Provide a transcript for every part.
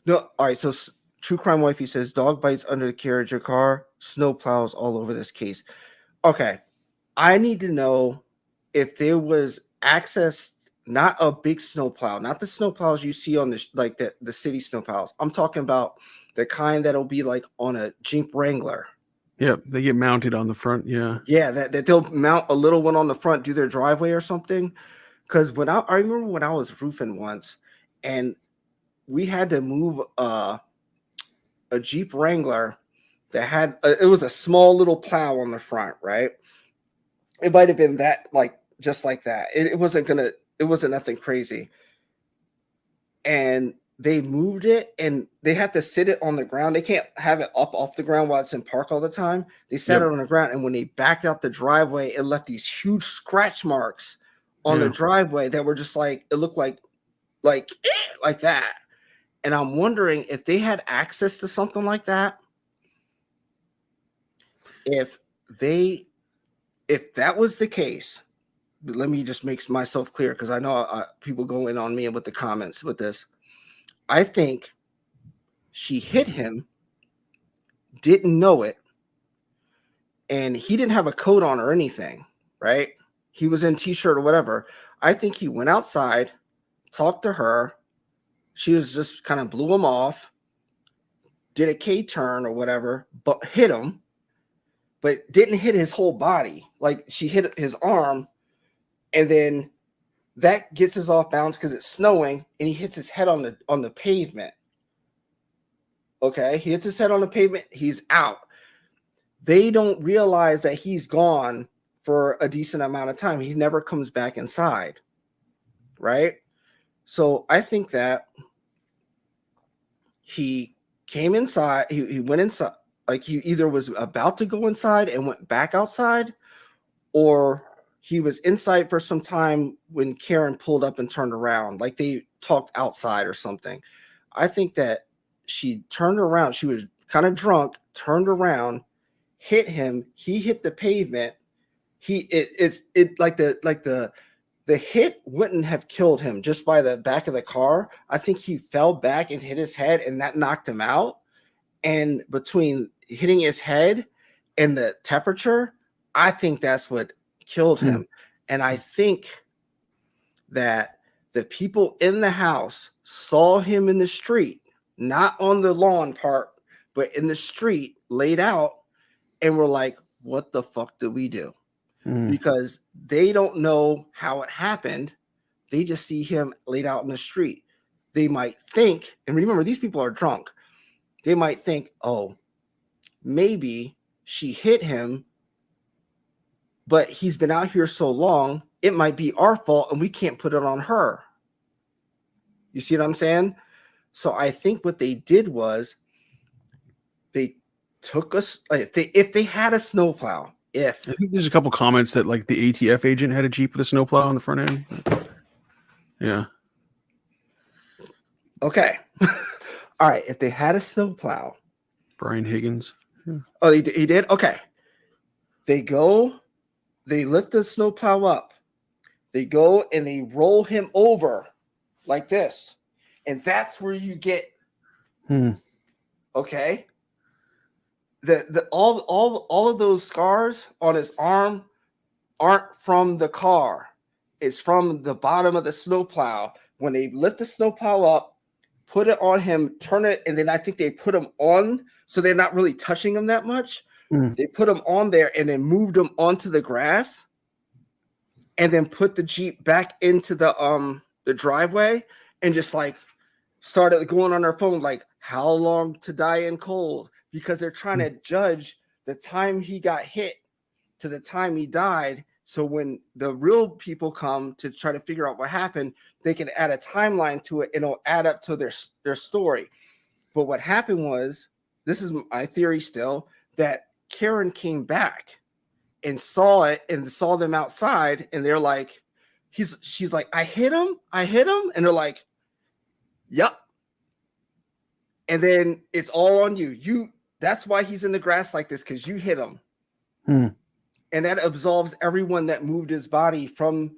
No, all right. So True Crime Wifey says dog bites under the carriage of car, snow plows all over this case. Okay, I need to know if there was access, not a big snow plow, not the snow plows you see on like the city snow plows. I'm talking about the kind that'll be like on a Jeep Wrangler. Yeah, they get mounted on the front. Yeah. Yeah, that they'll mount a little one on the front, do their driveway or something. Because I remember when I was roofing once, and we had to move a Jeep Wrangler that had it was a small little plow on the front, right? It might have been that, like, just like that. It wasn't nothing crazy. And they moved it, and they had to sit it on the ground. They can't have it up off the ground while it's in park all the time. They sat Yep. it on the ground, and when they backed out the driveway, it left these huge scratch marks on the Yeah. driveway that were just like, it looked like like that. And I'm wondering if they had access to something like that, if they if that was the case. Let me just make myself clear, because I know people go in on me with the comments with this. I think she hit him, didn't know it, and he didn't have a coat on or anything, right? He was in t-shirt or whatever. I think he went outside, talked to her. She was just kind of blew him off, did a K-turn or whatever, but hit him, but didn't hit his whole body. Like, she hit his arm, and then that gets us off balance because it's snowing, and he hits his head on the pavement. Okay, he hits his head on the pavement. He's out. They don't realize that he's gone for a decent amount of time. He never comes back inside, right? So I think that he came inside. He went inside, like he either was about to go inside and went back outside, or he was inside for some time when Karen pulled up and turned around, like they talked outside or something. I think that she turned around. She was kind of drunk, turned around, hit him. He hit the pavement. It's like the hit wouldn't have killed him just by the back of the car. I think he fell back and hit his head, and that knocked him out. And between hitting his head and the temperature, I think that's what killed him. And I think that the people in the house saw him in the street, not on the lawn part, but in the street, laid out, and were like, what the fuck did we do? Because they don't know how it happened. They just see him laid out in the street. They might think, and remember, these people are drunk. They might think, oh, maybe she hit him, but he's been out here so long, it might be our fault, and we can't put it on her. You see what I'm saying? So I think what they did was they took us, if they had a snowplow, I think there's a couple comments that like the ATF agent had a Jeep with a snowplow on the front end. Yeah. Okay. All right. If they had a snowplow. Brian Higgins. Yeah. Oh, he did? Okay. They lift the snowplow up. They go and they roll him over like this. And that's where you get. Okay. All of those scars on his arm aren't from the car. It's from the bottom of the snowplow. When they lift the snowplow up, put it on him, turn it, and then I think they put him on, so they're not really touching him that much. They put him on there and then moved him onto the grass, and then put the Jeep back into the driveway, and just like started going on their phone like, how long to die in cold, because they're trying to judge the time he got hit to the time he died. So when the real people come to try to figure out what happened, they can add a timeline to it, and it'll add up to their story. But what happened was, this is my theory still, that Karen came back and saw it and saw them outside, and they're like, she's like, I hit him, and they're like, yep. And then it's all on you. That's why he's in the grass like this, because you hit him. And that absolves everyone that moved his body from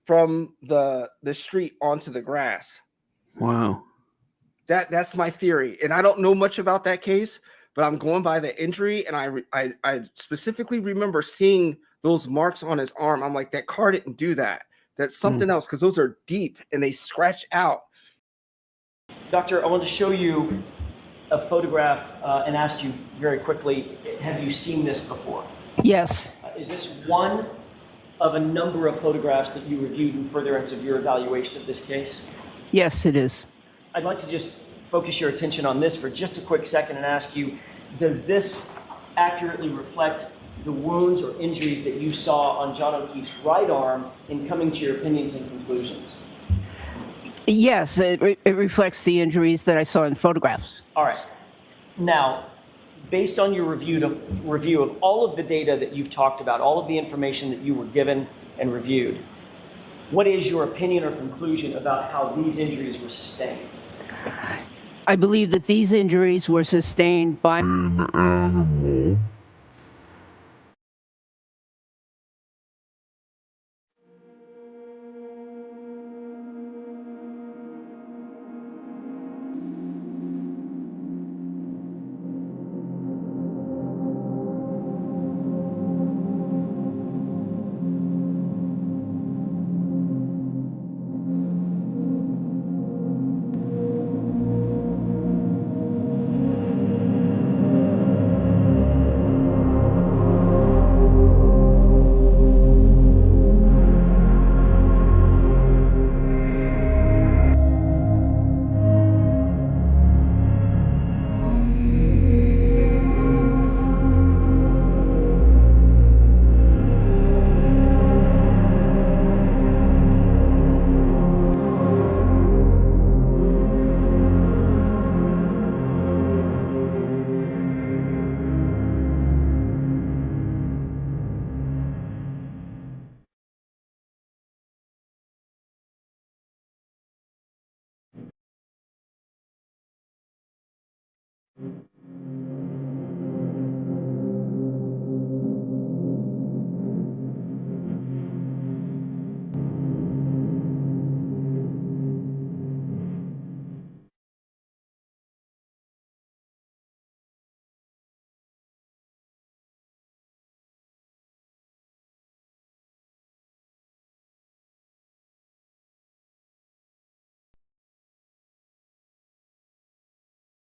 the street onto the grass. Wow. That's my theory, and I don't know much about that case, but I'm going by the injury, and I specifically remember seeing those marks on his arm. I'm like, that car didn't do that. That's something else, because those are deep and they scratch out. Doctor, I want to show you a photograph and ask you very quickly, have you seen this before? Yes. Is this one of a number of photographs that you reviewed in furtherance of your evaluation of this case? Yes, it is. I'd like to just focus your attention on this for just a quick second and ask you, does this accurately reflect the wounds or injuries that you saw on John O'Keefe's right arm in coming to your opinions and conclusions? Yes, it reflects the injuries that I saw in photographs. All right. Now, based on your review of all of the data that you've talked about, all of the information that you were given and reviewed, what is your opinion or conclusion about how these injuries were sustained? I believe that these injuries were sustained by